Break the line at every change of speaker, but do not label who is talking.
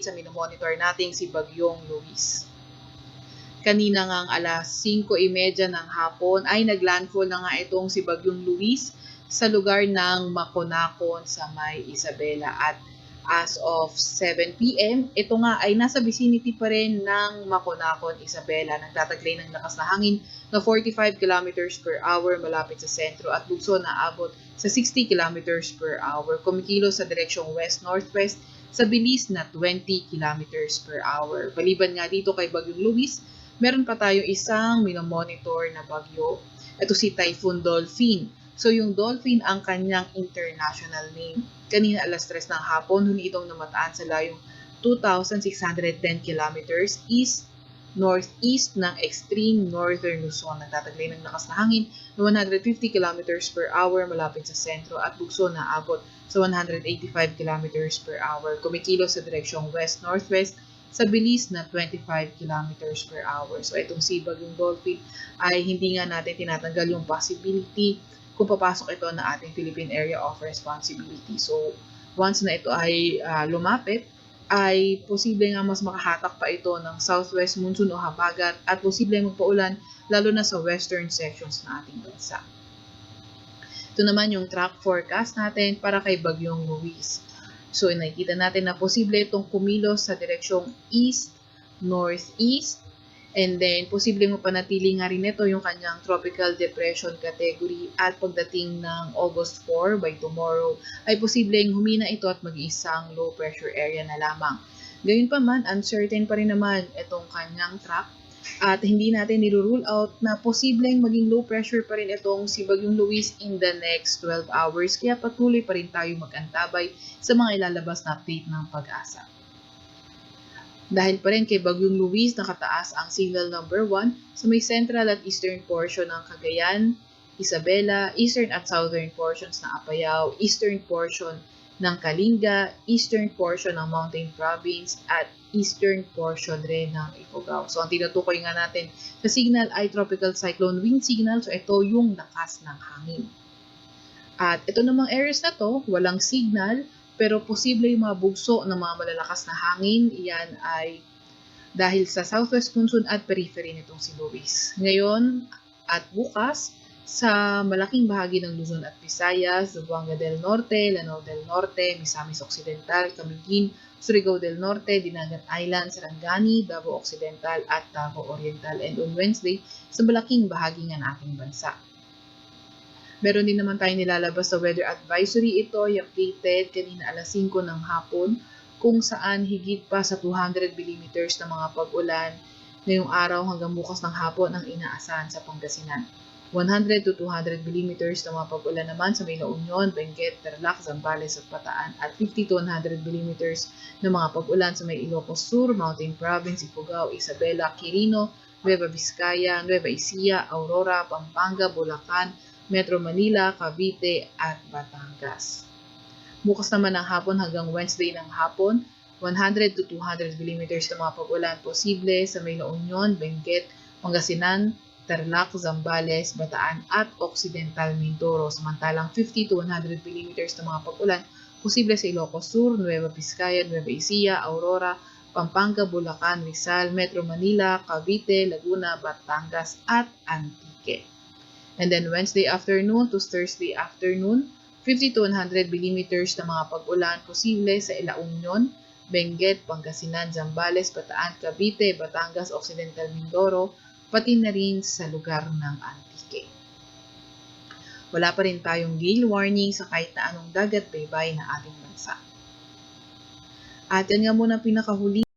sa minomonitor nating si Bagyong Luis. Kanina ngang alas 5:30 ng hapon ay naglandfall na nga itong si Bagyong Luis sa lugar ng Maconacon sa may Isabela. At as of 7 p.m., ito nga ay nasa vicinity pa rin ng Maconacon, Isabela. Nagtataglay ng lakas na hangin na 45 km per hour malapit sa sentro at bugso na abot sa 60 km per hour. Kumikilos sa direksyong west-northwest sa bilis na 20 km per hour. Maliban nga dito kay Bagyong Luis, meron pa tayo isang minomonitor na bagyo. Ito si Typhoon Dolphin. So yung Dolphin ang kanyang international name. Kanina alas 3 ng hapon, huli itong namataan sa layong 2,610 kilometers east-northeast ng extreme northern Luzon. Nagtataglay ng lakas na hangin na 150 kilometers per hour malapit sa sentro at bugso na abot sa 185 kilometers per hour. Kumikilos sa direksyong west-northwest sa bilis na 25 km per hour. So itong si Bagyong Dolphin ay hindi nga natin tinatanggal yung possibility kung papasok ito na ating Philippine Area of Responsibility. So once na ito ay lumapit, ay posible nga mas makahatak pa ito ng southwest monsoon o habagat at posible magpaulan lalo na sa western sections ng ating bansa. Ito naman yung track forecast natin para kay Bagyong Luis. So, nakikita natin na posible itong kumilos sa direksyong east-northeast. And then, posible mapanatili nga rin ito yung kanyang tropical depression category. At pagdating ng August 4, by tomorrow, ay posibleng humina ito at mag-iisang low pressure area na lamang. Gayunpaman, uncertain pa rin naman itong kanyang track. At hindi natin nirule out na posibleng maging low pressure pa rin itong si Bagyong Luis in the next 12 hours. Kaya patuloy pa rin tayo mag-antabay sa mga ilalabas na update ng Pag-asa. Dahil pa rin kay Bagyong Luis, nakataas ang signal number 1 sa may central at eastern portion ng Cagayan, Isabela, eastern at southern portions ng Apayao, eastern portion ng Kalinga, eastern portion ng Mountain Province, at eastern portion rin ng Ifugao. So, ang tinutukoy nga natin sa signal ay tropical cyclone wind signal. So, ito yung lakas ng hangin. At ito namang areas na to, walang signal, pero posible yung mga bugso ng mga malalakas na hangin. Yan ay dahil sa southwest monsoon at periphery nitong si Luis. Ngayon at bukas, sa malaking bahagi ng Luzon at Visayas, Zamboanga del Norte, Lanao del Norte, Misamis Occidental, Camiguin, Surigao del Norte, Dinagat Island, Sarangani, Davao Occidental at Davao Oriental. And on Wednesday, sa malaking bahagi ng ating bansa. Meron din naman tayong nilalabas sa weather advisory. Ito ay updated kanina alas 5 ng hapon kung saan higit pa sa 200 mm ng mga pag-ulan ngayong araw hanggang bukas ng hapon ang inaasahan sa Pangasinan. 100 to 200 mm na mga pag-ulan naman sa may La Union, Benguet, Tarlac, Zambales at Bataan at 50 to 100 mm na mga pag-ulan sa may Ilocos Sur, Mountain Province, Ifugao, Isabela, Quirino, Nueva Vizcaya, Nueva Ecija, Aurora, Pampanga, Bulacan, Metro Manila, Cavite at Batangas. Bukas naman ng hapon hanggang Wednesday ng hapon, 100 to 200 mm na mga pag-ulan posible sa may La Union, Benguet, Pangasinan, Tarlac, Zambales, Bataan at Occidental Mindoro. Samantalang 50 to 100 mm na mga pag-ulan posible sa Ilocos Sur, Nueva Vizcaya, Nueva Ecija, Aurora, Pampanga, Bulacan, Rizal, Metro Manila, Cavite, Laguna, Batangas at Antique. And then Wednesday afternoon to Thursday afternoon, 50 to 100 mm na mga pag-ulan posible sa La Union, Benguet, Pangasinan, Zambales, Bataan, Cavite, Batangas, Occidental Mindoro, pati na rin sa lugar ng Antique. Wala pa rin tayong gale warning sa kahit na anong dagat baybay na ating bansa. At yan nga muna pinakahuli